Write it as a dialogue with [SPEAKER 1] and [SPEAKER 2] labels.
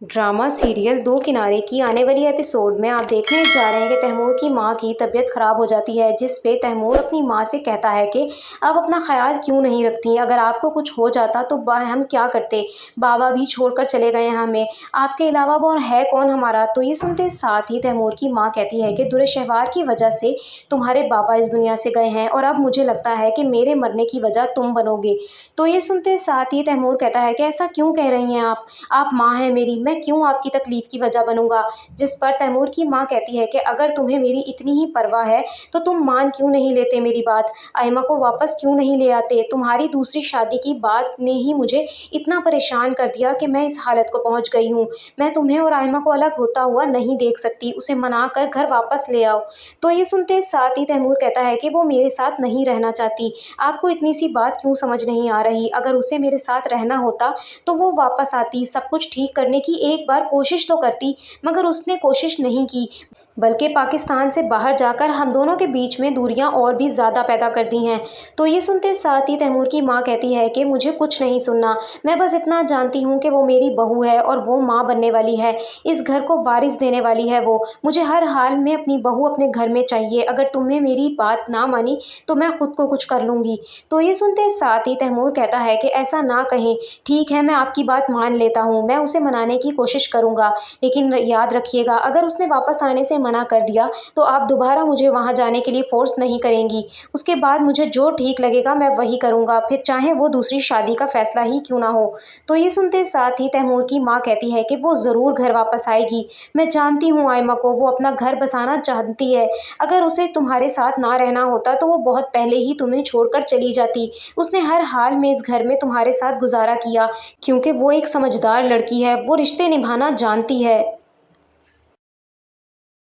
[SPEAKER 1] Drama serial दो किनारे की आने वाली एपिसोड में आप देखने जा रहे हैं कि तैमूर की मां की तबीयत ख़राब हो जाती है, जिस पे तैमूर अपनी मां से कहता है कि आप अपना ख्याल क्यों नहीं रखती। अगर आपको कुछ हो जाता तो हम क्या करते। बाबा भी छोड़कर चले गए हैं हमें, आपके अलावा वो और है कौन हमारा। तो ये सुनते साथ ही तैमूर की मां कहती है कि दुर्शहवार की वजह से तुम्हारे बाबा इस दुनिया से गए हैं और अब मुझे लगता है कि मेरे मरने की वजह तुम बनोगे। तो ये सुनते साथ ही तैमूर कहता है कि ऐसा क्यों कह रही हैं आप माँ हैं मेरी, मैं क्यों आपकी तकलीफ़ की वजह बनूंगा। जिस पर तैमूर की माँ कहती है कि अगर तुम्हें मेरी इतनी ही परवाह है तो तुम मान क्यों नहीं लेते मेरी बात, आयमा को वापस क्यों नहीं ले आते। तुम्हारी दूसरी शादी की बात ने ही मुझे इतना परेशान कर दिया कि मैं इस हालत को पहुंच गई हूँ। मैं तुम्हें और आयमा को अलग होता हुआ नहीं देख सकती, उसे मना कर घर वापस ले आओ। तो ये सुनते साथ ही तैमूर कहता है कि वो मेरे साथ नहीं रहना चाहती। आपको इतनी सी बात क्यों समझ नहीं आ रही। अगर उसे मेरे साथ रहना होता तो वो वापस आती, सब कुछ ठीक करने की एक बार कोशिश तो करती, मगर उसने कोशिश नहीं की, बल्कि पाकिस्तान से बाहर जाकर हम दोनों के बीच में दूरियां और भी ज़्यादा पैदा कर दी हैं। तो ये सुनते साथ ही तैमूर की मां कहती है कि मुझे कुछ नहीं सुनना, मैं बस इतना जानती हूँ कि वो मेरी बहू है और वो माँ बनने वाली है, इस घर को वारिस देने वाली है वो। मुझे हर हाल में अपनी बहू अपने घर में चाहिए। अगर तुमने मेरी बात ना मानी तो मैं खुद को कुछ कर लूँगी। तो ये सुनते साथ ही तैमूर कहता है कि ऐसा ना कहें, ठीक है मैं आपकी बात मान लेता हूँ, मैं उसे मनाने की कोशिश करूँगा, लेकिन याद रखिएगा अगर उसने वापस आने से मना कर दिया तो आप दोबारा मुझे वहाँ जाने के लिए फ़ोर्स नहीं करेंगी। उसके बाद मुझे जो ठीक लगेगा मैं वही करूँगा, फिर चाहे वो दूसरी शादी का फ़ैसला ही क्यों ना हो। तो ये सुनते साथ ही तैमूर की माँ कहती है कि वो ज़रूर घर वापस आएगी। मैं जानती हूँ आयमा को, वो अपना घर बसाना चाहती है। अगर उसे तुम्हारे साथ ना रहना होता तो वो बहुत पहले ही तुम्हें छोड़कर चली जाती। उसने हर हाल में इस घर में तुम्हारे साथ गुजारा किया, क्योंकि वो एक समझदार लड़की है, वो रिश्ते निभाना जानती है।